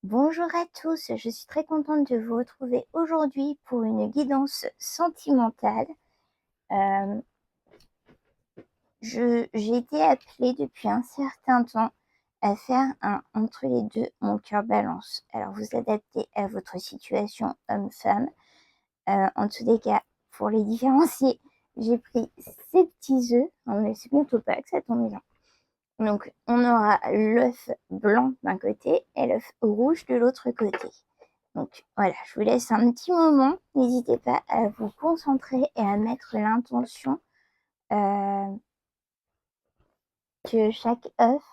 Bonjour à tous, je suis très contente de vous retrouver aujourd'hui pour une guidance sentimentale. J'ai été appelée depuis un certain temps à faire un entre les deux mon cœur balance. Alors vous adaptez à votre situation homme-femme. En tous les cas, pour les différencier, j'ai pris ces petits œufs. Mais c'est bientôt Pâques, ça tombe bien. Donc on aura l'œuf blanc d'un côté et l'œuf rouge de l'autre côté. Donc voilà, je vous laisse un petit moment. N'hésitez pas à vous concentrer et à mettre l'intention que chaque œuf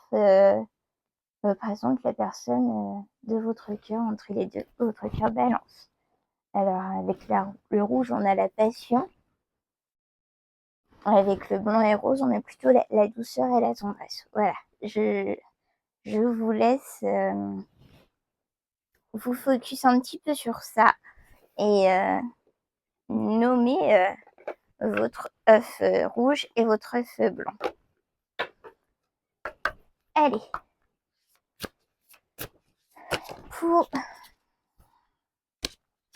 représente la personne de votre cœur entre les deux, votre cœur balance. Alors avec le rouge, on a la passion. Avec le blanc et rose, on a plutôt la douceur et la tendresse. Voilà, je vous laisse vous focus un petit peu sur ça et nommer votre œuf rouge et votre œuf blanc. Allez, pour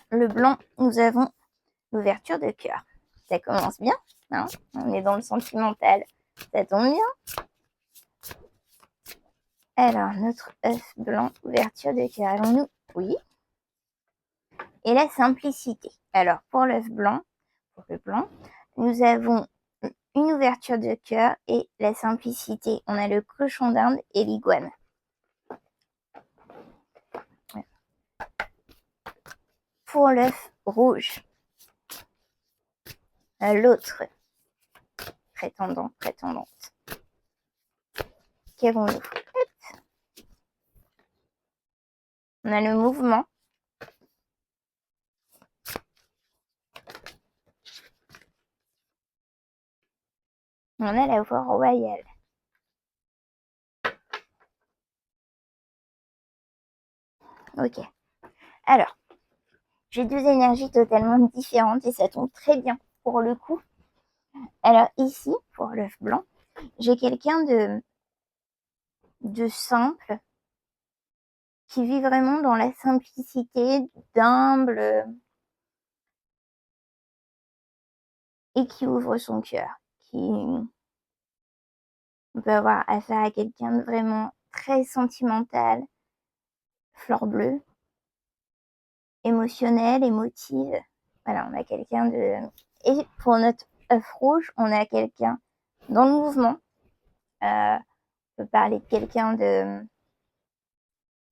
le blanc, nous avons l'ouverture de cœur. Ça commence bien, hein, on est dans le sentimental, ça tombe bien. Alors, notre œuf blanc, ouverture de cœur, allons-nous? Oui. Et la simplicité. Alors, pour l'œuf blanc, pour le blanc, nous avons une ouverture de cœur et la simplicité. On a le cochon d'Inde et l'iguane. Pour l'œuf rouge, l'autre prétendant, prétendante. Qu'avons-nous? On a le mouvement. On a la voie royale. Ok. Alors, j'ai deux énergies totalement différentes et ça tombe très bien pour le coup. Alors ici, pour l'œuf blanc, j'ai quelqu'un de simple qui vit vraiment dans la simplicité, d'humble et qui ouvre son cœur. On peut avoir affaire à quelqu'un de vraiment très sentimental, fleur bleue, émotionnel, émotive. Voilà, on a quelqu'un de... Et pour notre œuf rouge, on a quelqu'un dans le mouvement. On peut parler de quelqu'un de...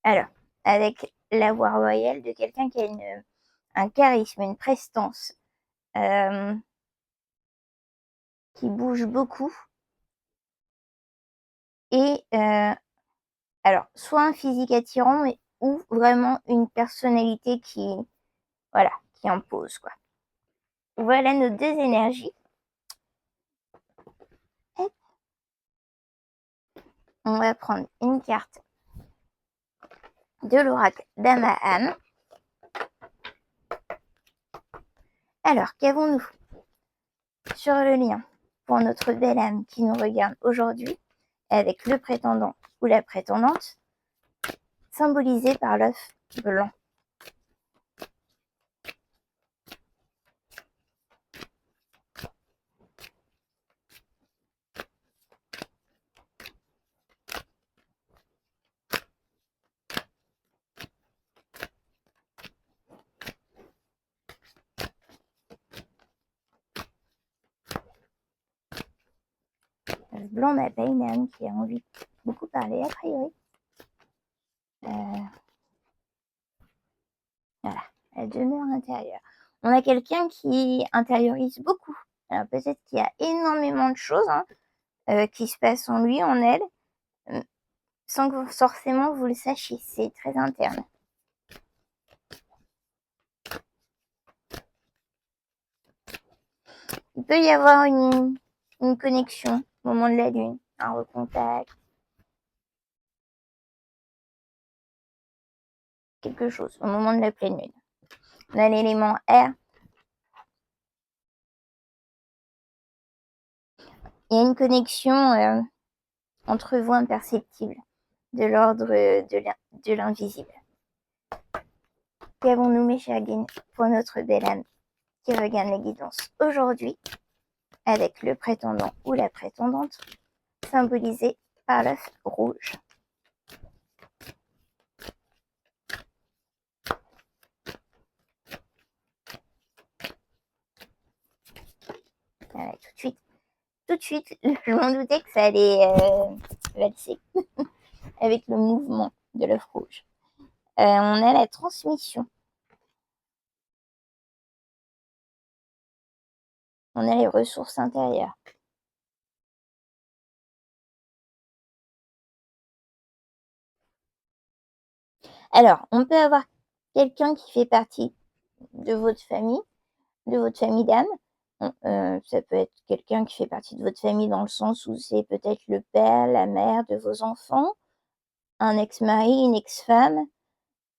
Alors, avec la voix royale, de quelqu'un qui a un charisme, une prestance, qui bouge beaucoup. Et alors, soit un physique attirant, mais ou vraiment une personnalité voilà, qui impose, quoi. Voilà nos deux énergies. Hop. On va prendre une carte de l'oracle d'Amahan. Alors, qu'avons-nous sur le lien pour notre belle âme qui nous regarde aujourd'hui avec le prétendant ou la prétendante, symbolisé par l'œuf blanc? L'œuf blanc n'a pas une âme qui a envie de beaucoup parler, a priori. Voilà, la demeure intérieure. On a quelqu'un qui intériorise beaucoup. Alors peut-être qu'il y a énormément de choses qui se passent en lui, en elle, sans que forcément vous le sachiez. C'est très interne. Il peut y avoir une connexion au moment de la lune, un recontact, quelque chose, au moment de la pleine lune. On a l'élément air. Il y a une connexion entre vous imperceptible, de l'ordre de l'invisible. Qu'avons-nous, mes chers guides, pour notre belle âme qui regagne la guidance aujourd'hui avec le prétendant ou la prétendante symbolisé par l'œuf rouge. Voilà, tout de suite, je m'en doutais que ça allait valser avec le mouvement de l'œuf rouge. On a la transmission. On a les ressources intérieures. Alors, on peut avoir quelqu'un qui fait partie de votre famille d'âme. Ça peut être quelqu'un qui fait partie de votre famille dans le sens où c'est peut-être le père, la mère de vos enfants, un ex-mari, une ex-femme,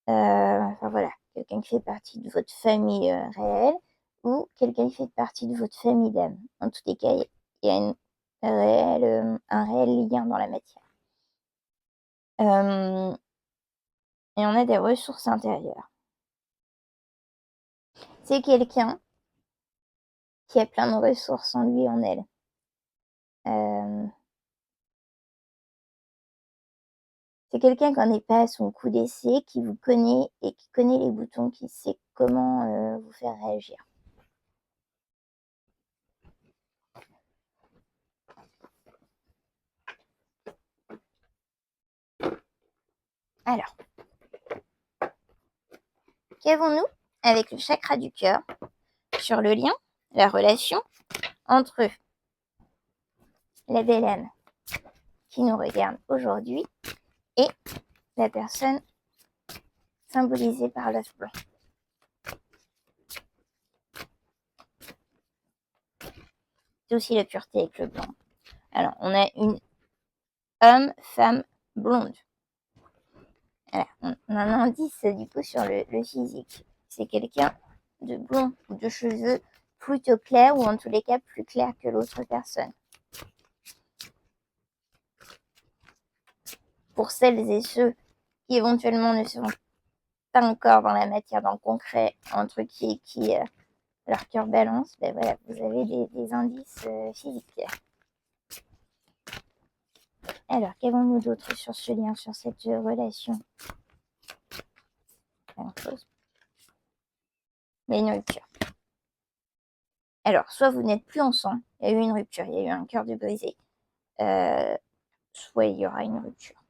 enfin voilà, quelqu'un qui fait partie de votre famille réelle ou quelqu'un qui fait partie de votre famille d'âme. En tous les cas, il y a un réel lien dans la matière. Et on a des ressources intérieures. C'est quelqu'un qui a plein de ressources en lui, en elle. C'est quelqu'un qui n'en est pas à son coup d'essai, qui vous connaît et qui connaît les boutons, qui sait comment vous faire réagir. Alors, qu'avons-nous avec le chakra du cœur sur le lien, la relation entre la belle âme qui nous regarde aujourd'hui et la personne symbolisée par l'œuf blanc. C'est aussi la pureté avec le blanc. Alors, on a une homme-femme blonde. Voilà, on a un indice du coup sur le physique. C'est quelqu'un de blond ou de cheveux plutôt clairs ou en tous les cas plus clairs que l'autre personne. Pour celles et ceux qui éventuellement ne seront pas encore dans la matière, dans le concret, entre qui et qui leur cœur balance, ben voilà, vous avez des indices physiques. Alors, qu'avons-nous d'autre sur ce lien, sur cette relation? Mais une rupture. Alors, soit vous n'êtes plus ensemble, il y a eu une rupture, il y a eu un cœur de brisé, soit il y aura une rupture.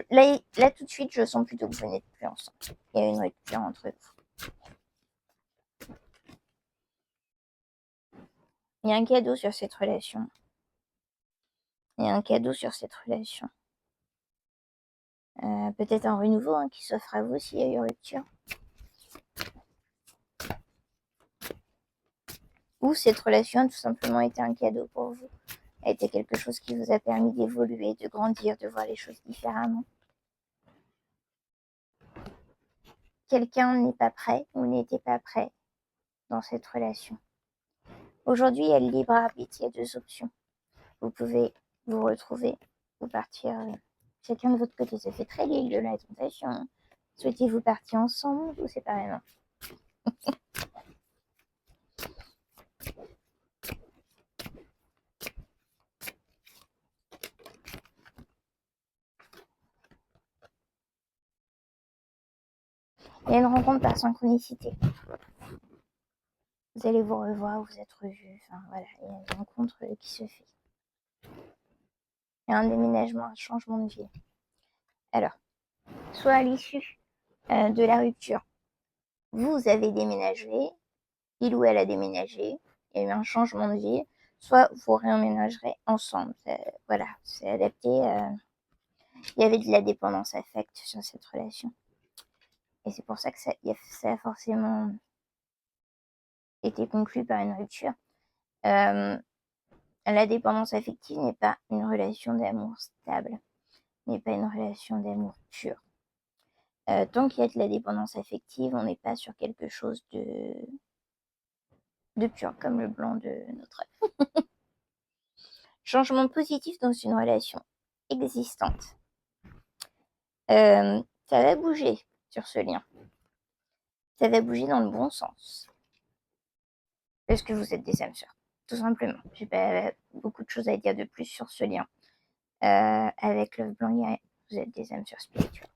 Là, tout de suite, je sens plutôt que vous n'êtes plus ensemble. Il y a une rupture entre vous. Il y a un cadeau sur cette relation. Il y a un cadeau sur cette relation. Peut-être un renouveau qui s'offre à vous s'il y a eu rupture. Ou cette relation a tout simplement été un cadeau pour vous. A été quelque chose qui vous a permis d'évoluer, de grandir, de voir les choses différemment. Quelqu'un n'est pas prêt ou n'était pas prêt dans cette relation. Aujourd'hui, il y a le libre arbitre, il y a deux options. Vous pouvez vous retrouver ou partir chacun de votre côté. Ça fait très l'île de la tentation. Souhaitez-vous partir ensemble ou séparément? Il y a une rencontre par synchronicité. Vous allez vous revoir, vous êtes revus. Enfin voilà, il y a une rencontre qui se fait. Il y a un déménagement, un changement de vie. Alors, soit à l'issue de la rupture, vous avez déménagé, il ou elle a déménagé, il y a eu un changement de vie, soit vous réemménagerez ensemble. Voilà, c'est adapté. Il y avait de la dépendance affective sur cette relation. Et c'est pour ça que ça a forcément été conclu par une rupture. La dépendance affective n'est pas une relation d'amour stable, n'est pas une relation d'amour pur. Tant qu'il y a de la dépendance affective, on n'est pas sur quelque chose de pur, comme le blanc de notre œuf. Changement positif dans une relation existante. Ça va bouger sur ce lien. Ça va bouger dans le bon sens. Parce que vous êtes des âmes sœurs, tout simplement. J'ai pas beaucoup de choses à dire de plus sur ce lien. Avec l'œuf blanc, vous êtes des âmes sœurs spirituelles.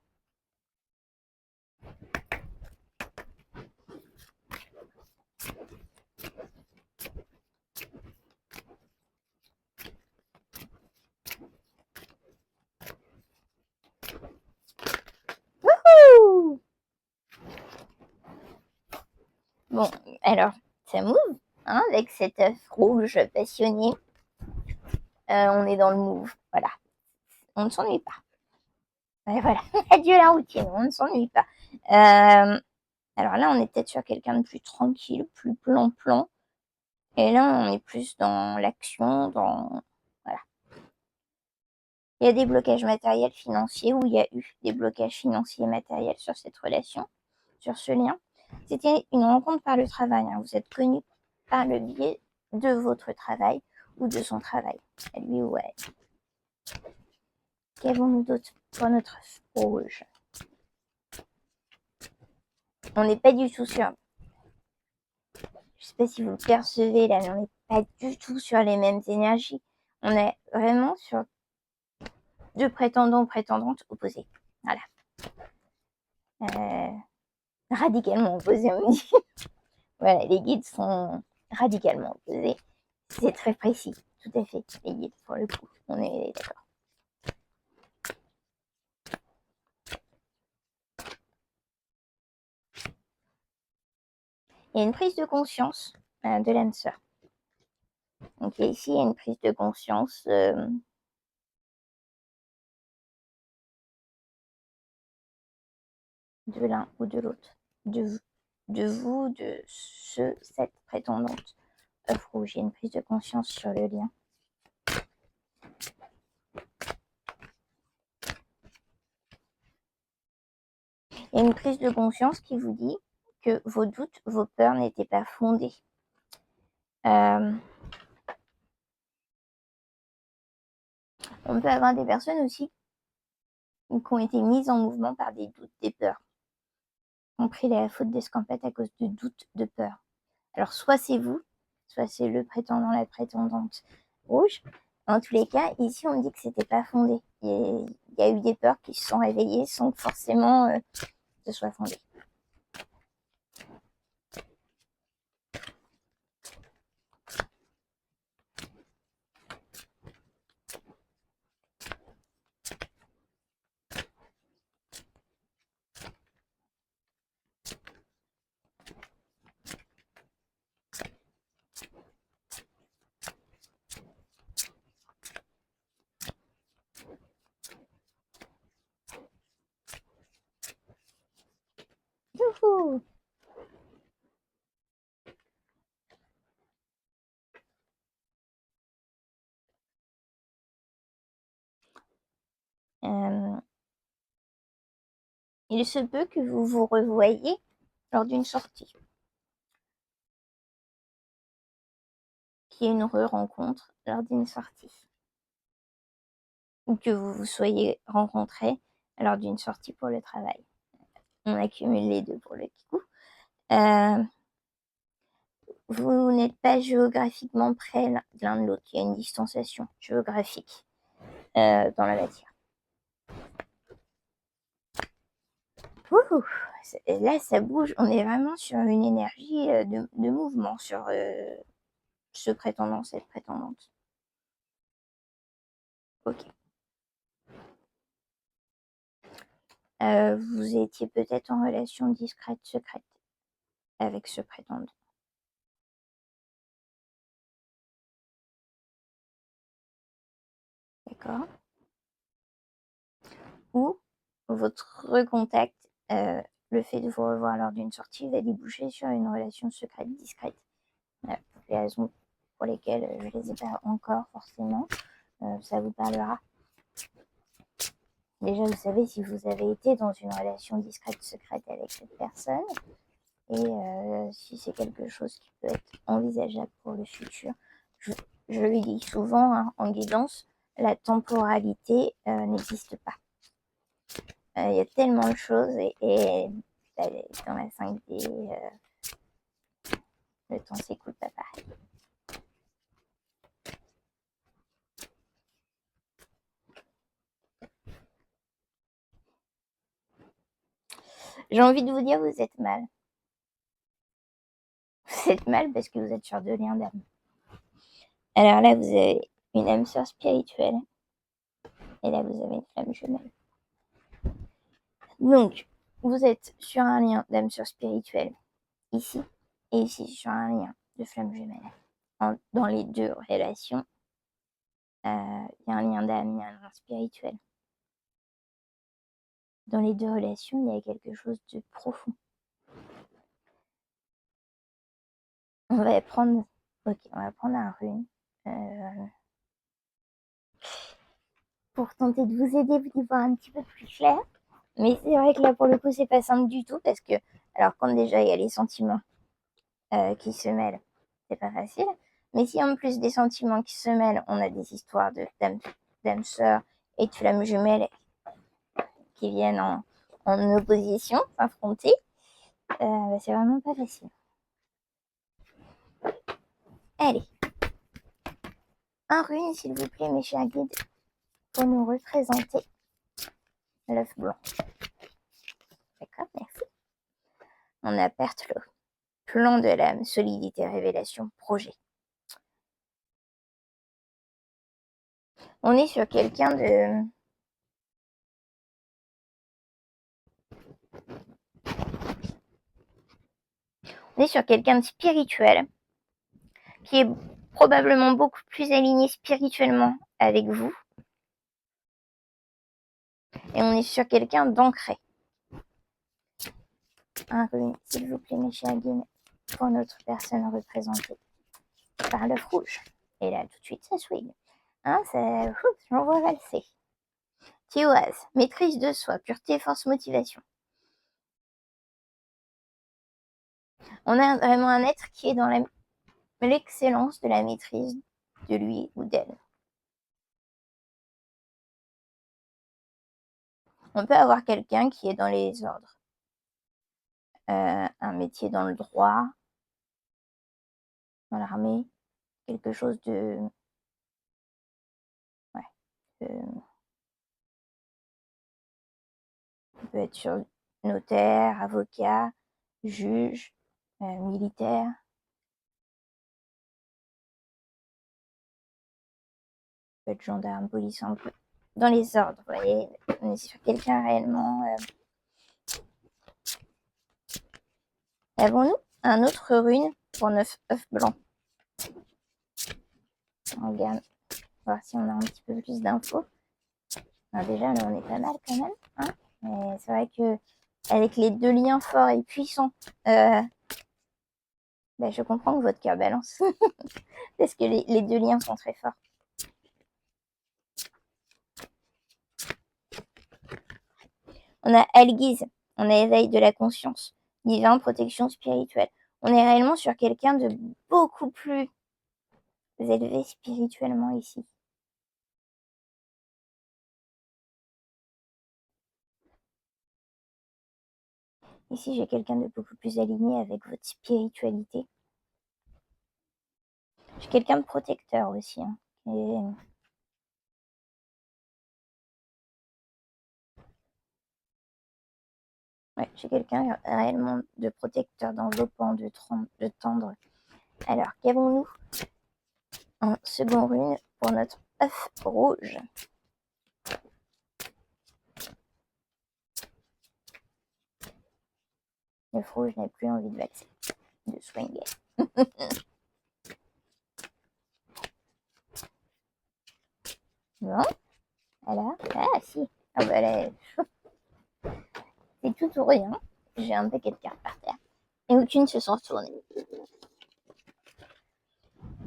Wouhou! Bon, alors, ça move, hein, avec cet œuf rouge passionné. On est dans le move, voilà. On ne s'ennuie pas. Et voilà, adieu la routine, on ne s'ennuie pas. Alors là, on est peut-être sur quelqu'un de plus tranquille, plus plan-plan. Et là, on est plus dans l'action, dans... Voilà. Il y a des blocages matériels, financiers, ou il y a eu des blocages financiers et matériels sur cette relation, sur ce lien. C'était une rencontre par le travail. Hein. Vous êtes connus par le biais de votre travail ou de son travail, à lui ou à elle. Qu'avons-nous d'autre pour notre rouge? On n'est pas du tout sur... Je sais pas si vous le percevez là, mais on n'est pas du tout sur les mêmes énergies. On est vraiment sur deux prétendants, prétendantes opposés. Voilà. Radicalement opposés, on dit. Voilà, les guides sont radicalement opposés. C'est très précis, tout à fait, les guides, pour le coup. On est d'accord. Il y a une prise de conscience de l'âme sœur. Donc ici, il y a une prise de conscience de l'un ou de l'autre, de vous, de cette prétendante œuf rouge. Il y a une prise de conscience sur le lien. Il y a une prise de conscience qui vous dit que vos doutes, vos peurs n'étaient pas fondés. On peut avoir des personnes aussi qui ont été mises en mouvement par des doutes, des peurs. Ont pris la faute d'escampette à cause de doutes, de peurs. Alors soit c'est vous, soit c'est le prétendant, la prétendante rouge. En tous les cas, ici on dit que c'était pas fondé. Il y a eu des peurs qui se sont réveillées sans que forcément ce soit fondé. Youhou! Il se peut que vous vous revoyiez lors d'une sortie, qu'il y ait une re-rencontre lors d'une sortie, ou que vous vous soyez rencontrés lors d'une sortie pour le travail. On accumule les deux pour le coup. Vous n'êtes pas géographiquement près l'un de l'autre. Il y a une distanciation géographique dans la matière. Ouh, là, ça bouge. On est vraiment sur une énergie de mouvement sur ce prétendant, cette prétendante. Ok. Vous étiez peut-être en relation discrète, secrète avec ce prétendant. D'accord. Ou votre recontact, le fait de vous revoir lors d'une sortie va déboucher sur une relation secrète, discrète. Pour les raisons pour lesquelles je ne les ai pas encore forcément, ça vous parlera. Déjà, vous savez si vous avez été dans une relation discrète, secrète avec cette personne, et si c'est quelque chose qui peut être envisageable pour le futur. Je le dis souvent hein, en guidance, la temporalité n'existe pas. Il y a tellement de choses et dans la 5D, le temps s'écoule pas pareil. J'ai envie de vous dire, vous êtes mal. Vous êtes mal parce que vous êtes sur 2 liens d'âme. Alors là, vous avez une âme sœur spirituelle. Et là, vous avez une flamme jumelle. Donc, vous êtes sur un lien d'âme sœur spirituelle, ici, et ici sur un lien de flamme jumelle. Dans les 2 relations, il y a un lien d'âme, il y a un lien spirituel. Dans les 2 relations, il y a quelque chose de profond. On va prendre un rune pour tenter de vous aider, vous y voir un petit peu plus clair. Mais c'est vrai que là, pour le coup, c'est pas simple du tout parce que, alors, quand déjà il y a les sentiments qui se mêlent, c'est pas facile. Mais si en plus des sentiments qui se mêlent, on a des histoires d'âmes sœurs et de flammes jumelles qui viennent en opposition, s'affronter, c'est vraiment pas facile. Allez, un rune, s'il vous plaît, mes chers guides, pour nous représenter l'œuf blanc. D'accord, merci. On a Pertlo, plan de l'âme, solidité, révélation, projet. On est sur quelqu'un de... On est sur quelqu'un de spirituel, qui est probablement beaucoup plus aligné spirituellement avec vous. Et on est sur quelqu'un d'ancré. Un rune, s'il vous plaît, mes chers guides, pour notre personne représentée par l'œuf rouge. Et là, tout de suite, ça swing. Hein, j'en vois valser. Thioase, maîtrise de soi, pureté, force, motivation. On a vraiment un être qui est dans l'excellence de la maîtrise de lui ou d'elle. On peut avoir quelqu'un qui est dans les ordres. Un métier dans le droit, dans l'armée, quelque chose de... Ouais. On peut être sur notaire, avocat, juge, militaire. On peut être gendarme, police, un peu dans les ordres. Vous voyez, on est sur quelqu'un réellement... Avons-nous un autre rune pour 9 œufs blancs? On regarde, voir si on a un petit peu plus d'infos. Déjà, là, on est pas mal quand même. Hein, mais c'est vrai que avec les 2 liens forts et puissants, je comprends que votre cœur balance. Parce que les 2 liens sont très forts. On a Alguise, on a éveil de la conscience, divin, protection spirituelle. On est réellement sur quelqu'un de beaucoup plus élevé spirituellement ici. Ici, j'ai quelqu'un de beaucoup plus aligné avec votre spiritualité. J'ai quelqu'un de protecteur aussi. Hein, ouais, j'ai quelqu'un réellement de protecteur, d'enveloppant, de tendre. Alors, qu'avons-nous en second rune pour notre œuf rouge? L'œuf rouge n'a plus envie de valser, de swinger. Bon, alors, si. Ah bah là, c'est tout ou rien. J'ai un paquet de cartes par terre. Et aucune se sont retournées.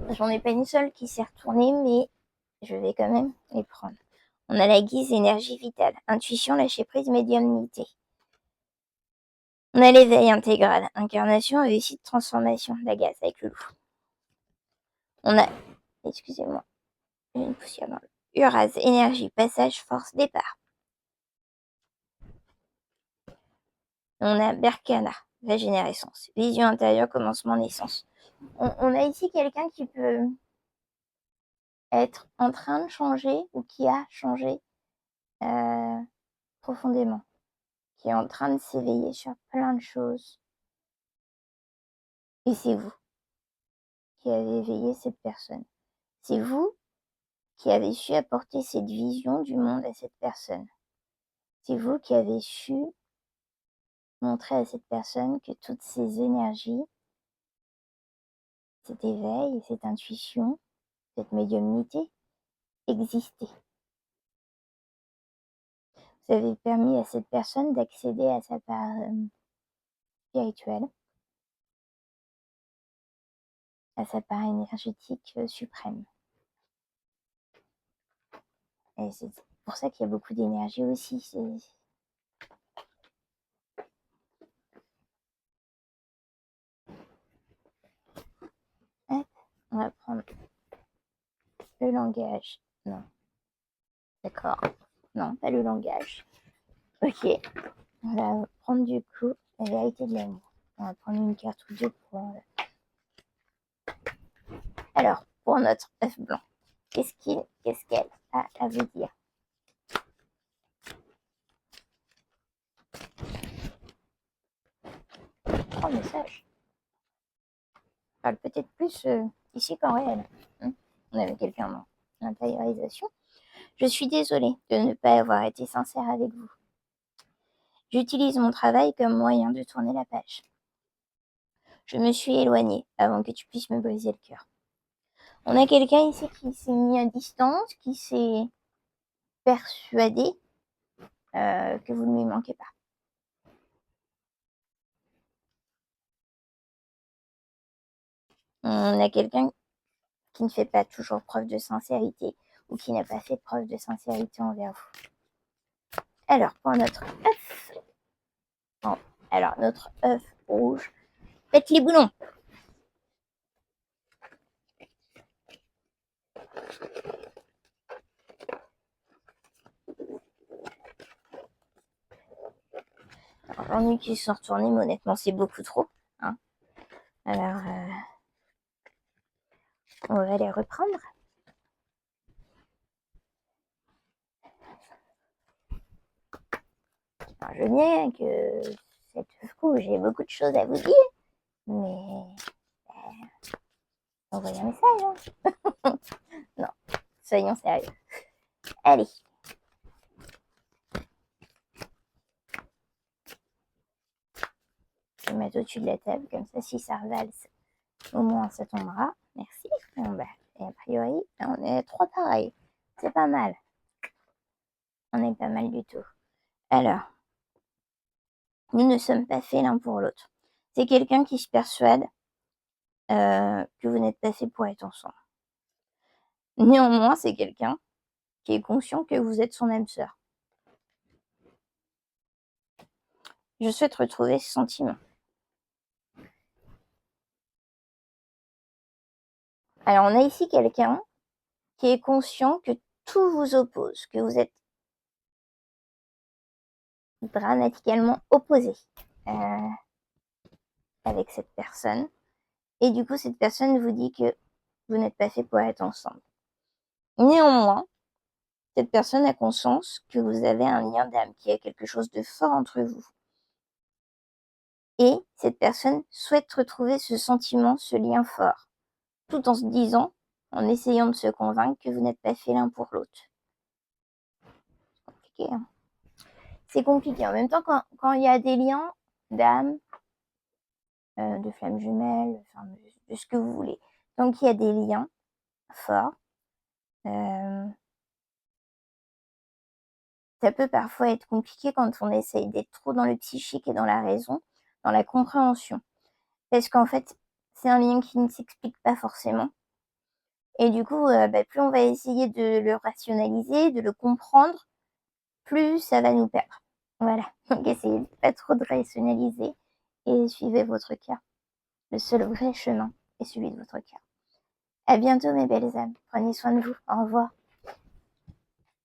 J'en ai pas une seule qui s'est retournée, mais je vais quand même les prendre. On a la guise énergie vitale, intuition, lâcher prise, médiumnité. On a l'éveil intégral, incarnation, réussite, transformation, la gaze avec le loup. On a, excusez-moi, une poussière dans le Uraz, énergie, passage, force, départ. On a Berkana, régénérescence. Vision intérieure, commencement, naissance. On a ici quelqu'un qui peut être en train de changer ou qui a changé profondément, qui est en train de s'éveiller sur plein de choses. Et c'est vous qui avez éveillé cette personne. C'est vous qui avez su apporter cette vision du monde à cette personne. C'est vous qui avez su montrer à cette personne que toutes ces énergies, cet éveil, cette intuition, cette médiumnité existaient. Vous avez permis à cette personne d'accéder à sa part spirituelle, à sa part énergétique suprême. Et c'est pour ça qu'il y a beaucoup d'énergie aussi. Hop, on va prendre le langage. Non. D'accord. Non, pas le langage. Ok. On va prendre du coup la vérité de l'amour. On va prendre une carte ou deux pour... Alors, pour notre œuf blanc, qu'est-ce qu'elle a à vous dire? Oh, message. Parle peut-être plus ici qu'en réel. On avait quelqu'un dans l'intériorisation. Je suis désolée de ne pas avoir été sincère avec vous. J'utilise mon travail comme moyen de tourner la page. Je me suis éloignée avant que tu puisses me briser le cœur. On a quelqu'un ici qui s'est mis à distance, qui s'est persuadé que vous ne lui manquez pas. On a quelqu'un qui ne fait pas toujours preuve de sincérité ou qui n'a pas fait preuve de sincérité envers vous. Alors, pour notre œuf, bon, alors notre œuf rouge, faites les boulons. J'en ai qui sont retournés, mais honnêtement, c'est beaucoup trop. Hein. Alors, on va les reprendre. Alors, je veux bien que cette œuf j'ai beaucoup de choses à vous dire, mais envoyez un message. Hein. Non, soyons sérieux. Allez. Je vais mettre au-dessus de la table, comme ça, si ça revalse, au moins ça tombera. Merci. Bon, bah, et a priori, on est 3 pareils. C'est pas mal. On est pas mal du tout. Alors, nous ne sommes pas faits l'un pour l'autre. C'est quelqu'un qui se persuade que vous n'êtes pas fait pour être ensemble. Néanmoins, c'est quelqu'un qui est conscient que vous êtes son âme sœur. Je souhaite retrouver ce sentiment. Alors, on a ici quelqu'un qui est conscient que tout vous oppose, que vous êtes dramatiquement opposé avec cette personne. Et du coup, cette personne vous dit que vous n'êtes pas fait pour être ensemble. Néanmoins, cette personne a conscience que vous avez un lien d'âme, qu'il y a quelque chose de fort entre vous. Et cette personne souhaite retrouver ce sentiment, ce lien fort, tout en se disant, en essayant de se convaincre que vous n'êtes pas fait l'un pour l'autre. C'est compliqué, hein. C'est compliqué. En même temps, quand il y a des liens d'âme, de flammes jumelles, enfin, de ce que vous voulez, donc il y a des liens forts, ça peut parfois être compliqué quand on essaye d'être trop dans le psychique et dans la raison, dans la compréhension. Parce qu'en fait, c'est un lien qui ne s'explique pas forcément. Et du coup, plus on va essayer de le rationaliser, de le comprendre, plus ça va nous perdre. Voilà. Donc essayez pas trop de rationaliser et suivez votre cœur. Le seul vrai chemin est celui de votre cœur. À bientôt mes belles âmes. Prenez soin de vous. Au revoir.